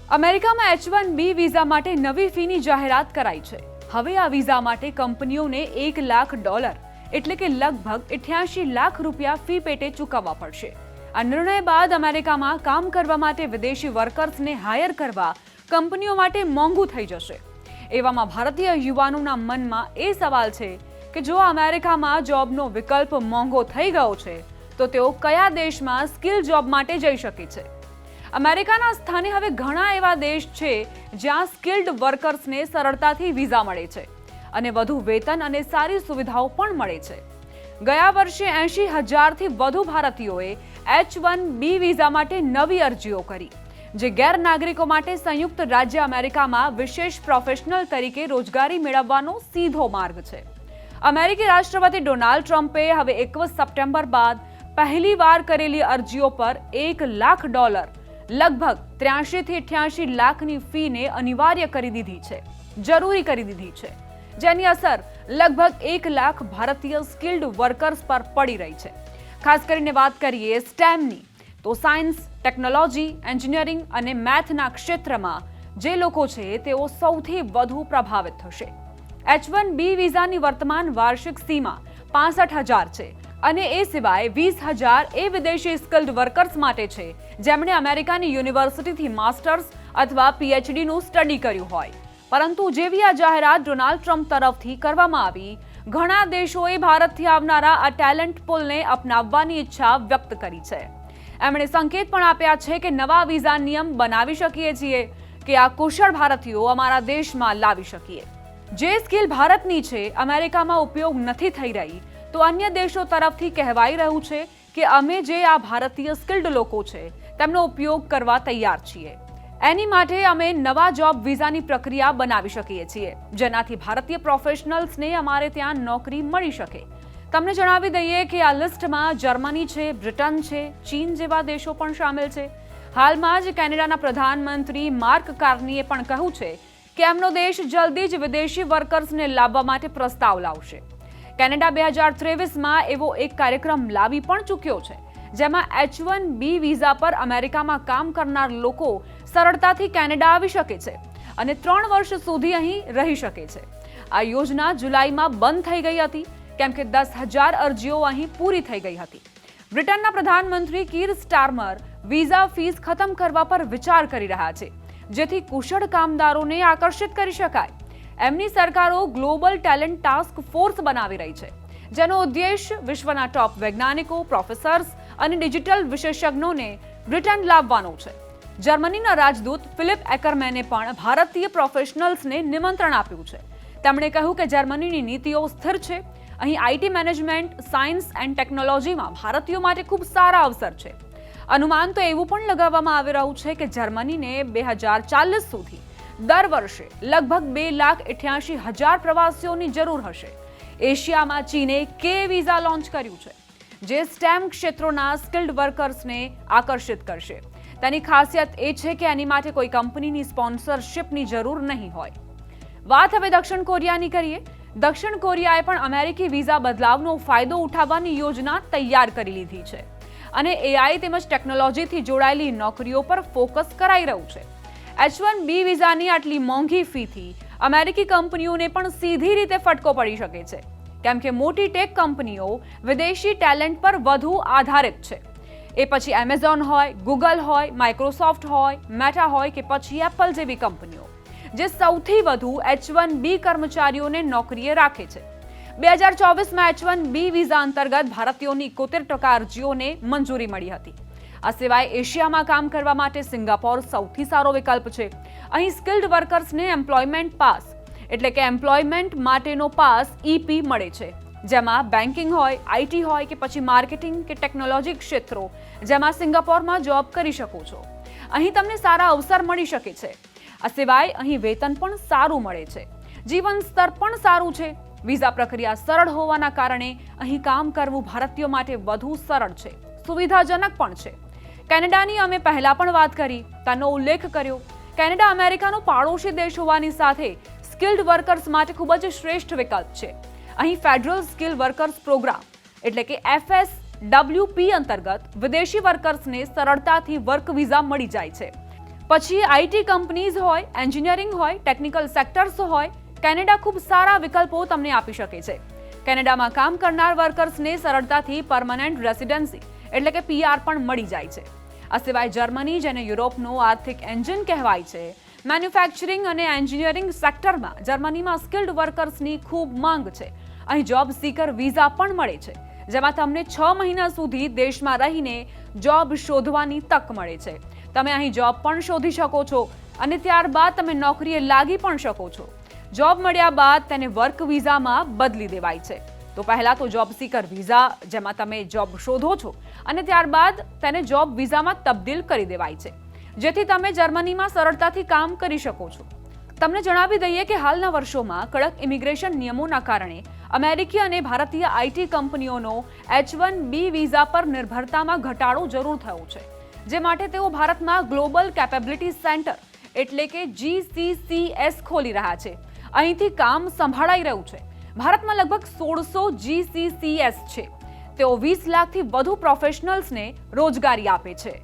અમેરિકામાં H1B visa માટે નવી ફીની જાહેરાત કરાઈ છે। હવે આ વિઝા માટે કંપનીઓને $1 લાખ એટલે કે લગભગ 88 લાખ રૂપિયા ફી પેટે ચૂકવવા પડશે। આ નિર્ણય બાદ અમેરિકામાં કામ કરવા માટે વિદેશી વર્કર્સને હાયર કરવા કંપનીઓ માટે મોંઘું થઈ જશે। એવામાં ભારતીય યુવાનોના મનમાં એ સવાલ છે કે જો અમેરિકામાં જોબનો વિકલ્પ મોંઘો થઈ ગયો છે તો તેઓ કયા દેશમાં સ્કિલ જોબ માટે જઈ શકે છે। અમેરિકાના સ્થાને હવે ઘણા એવા દેશ છે જ્યાં સ્કિલ્ડ વર્કર્સને સરળતાથી વિઝા મળે છે અને વધુ વેતન અને સારી સુવિધાઓ પણ મળે છે। ગયા વર્ષે 80,000થી વધુ ભારતીયોએ H1B વિઝા માટે નવી અરજીઓ કરી, જે ગેર નાગરિકો માટે સંયુક્ત રાજ્ય અમેરિકામાં વિશેષ પ્રોફેશનલ તરીકે રોજગારી મેળવવાનો સીધો માર્ગ છે। અમેરિકી રાષ્ટ્રપતિ ડોનાલ્ડ ટ્રમ્પે હવે 21 સપ્ટેમ્બર બાદ પહેલીવાર કરેલી અરજીઓ પર $1 લાખ લગભગ 83થી 88 લાખની ફીને અનિવાર્ય કરી દીધી છે, જરૂરી કરી દીધી છે, જેની અસર લગભગ 1 લાખ ભારતીય સ્કિલ્ડ વર્કર્સ પર પડી રહી છે। ખાસ કરીને વાત કરીએ સ્ટેમની, તો સાયન્સ, ટેકનોલોજી, એન્જિનિયરિંગ અને મેથના ક્ષેત્રમાં જે લોકો છે તેઓ સૌથી વધુ પ્રભાવિત થશે। H1B વિઝાની વર્તમાન વાર્ષિક સીમા 65,000 છે અને એ સિવાય 20,000 એ વિદેશી સ્કિલ્ડ વર્કર્સ માટે છે જેમણે અમેરિકાની યુનિવર્સિટીથી માસ્ટર્સ અથવા PhDનું સ્ટડી કર્યું હોય। પરંતુ જેવી આ જાહેરાત ડોનાલ્ડ ટ્રમ્પ તરફથી કરવામાં આવી, ઘણા દેશોએ ભારતથી આવનારા આ ટેલેન્ટ પુલને અપનાવવાની ઈચ્છા વ્યક્ત કરી છે। એમણે સંકેત પણ આપ્યા છે કે નવા વિઝા નિયમ બનાવી શકીએ છીએ કે આ કુશળ ભારતીયો અમારા દેશમાં લાવી શકીએ। જે સ્કિલ ભારતની છે અમેરિકામાં ઉપયોગ નથી થઈ રહી, તો અન્ય દેશો તરફથી કહેવાઈ રહ્યું છે કે અમે જે આ ભારતીય સ્કિલ્ડ લોકો છે તેમનો ઉપયોગ કરવા તૈયાર છીએ। એની માટે અમે નવા જોબ વિઝાની પ્રક્રિયા બનાવી શકીએ છીએ, જેનાથી ભારતીય પ્રોફેશનલ્સને અમારે ત્યાં નોકરી મળી શકે। તમને જણાવી દઈએ કે આ લિસ્ટમાં જર્મની છે, બ્રિટન છે, ચીન જેવા દેશો પણ સામેલ છે। હાલમાં જ કેનેડાના પ્રધાનમંત્રી માર્ક કાર્નીએ પણ કહ્યું છે કે એમનો દેશ જલ્દી જ વિદેશી વર્કર્સને લાવવા માટે પ્રસ્તાવ લાવશે। કેનેડા 2023માં એવો એક કાર્યક્રમ લાવી પણ ચૂક્યો છે, જેમાં H1B વિઝા પર અમેરિકામાં કામ કરનાર લોકો સરળતાથી કેનેડા આવી શકે છે અને 3 વર્ષ સુધી અહીં રહી શકે છે। આ યોજના જુલાઈમાં બંધ થઈ ગઈ હતી કેમ કે 10,000 અરજીઓ અહીં પૂરી થઈ ગઈ હતી। બ્રિટનના પ્રધાનમંત્રી કીર સ્ટારમર વિઝા ફીસ ખતમ કરવા પર વિચાર કરી રહ્યા છે, જેથી કુશળ કામદારોને આકર્ષિત કરી શકાય। એમની સરકારો ગ્લોબલ ટેલેન્ટ ટાસ્ક ફોર્સ બનાવી રહી છે, જેનો ઉદ્દેશ્ય વિશ્વના ટોપ વૈજ્ઞાનિકો, પ્રોફેસર્સ અને ડિજિટલ વિશેષજ્ઞોને બ્રિટન લાવવાનો છે। જર્મનીના રાજદૂત ફિલિપ એકરમેને પણ ભારતીય પ્રોફેશનલ્સને નિમંત્રણ આપ્યું છે। તેમણે કહ્યું કે જર્મનીની નીતિઓ સ્થિર છે, અહીં IT મેનેજમેન્ટ, સાયન્સ એન્ડ ટેકનોલોજીમાં ભારતીયો માટે ખૂબ સારા અવસર છે। અનુમાન તો એવું પણ લગાવવામાં આવી રહ્યું છે કે જર્મનીને 2040 સુધી દર વર્ષે લગભગ 2,88,000 પ્રવાસીઓની જરૂર હશે। એશિયામાં ચીને K વિઝા લોન્ચ કર્યું છે, જે સ્ટેમ ક્ષેત્રોના સ્કિલ્ડ વર્કર્સને આકર્ષિત કરશે। તેની ખાસિયત એ છે કે એની માટે કોઈ કંપનીની સ્પોન્સરશિપની જરૂર નહીં હોય। વાત હવે દક્ષિણ કોરિયાની કરીએ। દક્ષિણ કોરિયાએ પણ અમેરિકી વિઝા બદલાવનો ફાયદો ઉઠાવવાની યોજના તૈયાર કરી લીધી છે અને AI તેમજ ટેકનોલોજીથી જોડાયેલી નોકરીઓ પર ફોકસ કરાઈ રહ્યું છે। H1B વિઝાની આટલી મોંઘી ફીથી અમેરિકી કંપનીઓને પણ સીધી રીતે ફટકો પડી શકે છે, કેમ કે મોટી ટેક કંપનીઓ વિદેશી ટેલેન્ટ પર વધુ આધારિત છે। એ પછી એમેઝોન હોય, ગૂગલ હોય, માઇક્રોસોફ્ટ હોય, મેટા હોય કે પછી એપલ જેવી કંપનીઓ, જે સૌથી વધુ H1B કર્મચારીઓને નોકરીએ રાખે છે। 2024માં H1B વિઝા અંતર્ગત ભારતીયોની 71% અરજીઓને મંજૂરી મળી હતી। આ સિવાય એશિયામાં કામ કરવા માટે સિંગાપોર સૌથી સારો વિકલ્પ છે। અહીં સ્કિલ્ડ વર્કર્સને એમ્પ્લોયમેન્ટ પાસ એટલે કે એમ્પ્લોયમેન્ટ માટેનો પાસ EP મળે છે, જેમાં બેન્કિંગ હોય, IT હોય કે પછી માર્કેટિંગ કે ટેકનોલોજી ક્ષેત્રો, જેમાં સિંગાપોરમાં જોબ કરી શકો છો। અહીં તમને સારા અવસર મળી શકે છે। આ સિવાય અહીં વેતન પણ સારું મળે છે, જીવન સ્તર પણ સારું છે। વિઝા પ્રક્રિયા સરળ હોવાના કારણે અહીં કામ કરવું ભારતીયો માટે વધુ સરળ છે, સુવિધાજનક પણ છે। કેનેડાની અમે પહેલા પણ વાત કરી, તેનો ઉલ્લેખ કર્યો। કેનેડા અમેરિકાનો પાડોશી દેશ હોવાની સાથે સ્કિલ્ડ વર્કર્સ માટે ખૂબ જ શ્રેષ્ઠ વિકલ્પ છે। અહીં ફેડરલ સ્કિલ વર્કર્સ પ્રોગ્રામ એટલે કે FSWP અંતર્ગત વિદેશી વર્કર્સને સરળતાથી વર્ક વિઝા મળી જાય છે। પછી આઈટી કંપનીઝ હોય, એન્જિનિયરિંગ હોય, ટેકનિકલ સેક્ટર્સ હોય, કેનેડા ખૂબ સારા વિકલ્પો તમને આપી શકે છે. કેનેડામાં કામ કરનાર વર્કર્સને સરળતાથી પરમનન્ટ રેસિડેન્સી એટલે કે PR પણ મળી જાય છે. આ સિવાય જર્મની, જેને યુરોપનો આર્થિક એન્જિન કહેવાય છે, મેન્યુફેક્ચરિંગ અને એન્જિનિયરિંગ સેક્ટરમાં જર્મનીમાં સ્કિલ્ડ વર્કર્સની ખૂબ માંગ છે. અહીં જોબ સીકર વિઝા પણ મળે છે, જેમાં તમને 6 મહિના સુધી દેશમાં રહીને જોબ શોધવાની તક મળે છે. તમે અહીં જોબ પણ શોધી શકો છો અને ત્યારબાદ તમે નોકરીએ લાગી પણ શકો છો. જોબ મળ્યા બાદ તેને વર્ક વિઝામાં બદલી દેવાય છે. તો પહેલા તો જોબ સીકર વિઝા, જેમાં તમે જોબ શોધો છો, અને ત્યારબાદ તેને જોબ વિઝામાં તબદીલ કરી દેવાય છે, જેથી તમે જર્મનીમાં સરળતાથી કામ કરી શકો છો. તમને જણાવી દઈએ કે હાલના વર્ષોમાં કડક ઇમિગ્રેશન નિયમોના કારણે અમેરિકી અને ભારતીય આઈટી કંપનીઓનો H1B વિઝા પર નિર્ભરતામાં ઘટાડો જરૂર થયો છે, જે માટે તેઓ ભારતમાં ગ્લોબલ કેપેબિલિટી સેન્ટર એટલે કે GCCS ખોલી રહ્યા છે. અહીંથી કામ સંભાળાઈ રહ્યું છે. ભારતમાં લગભગ 1600 GCCS છે. તેઓ 20 લાખથી વધુ પ્રોફેશનલ્સને રોજગારી આપે છે.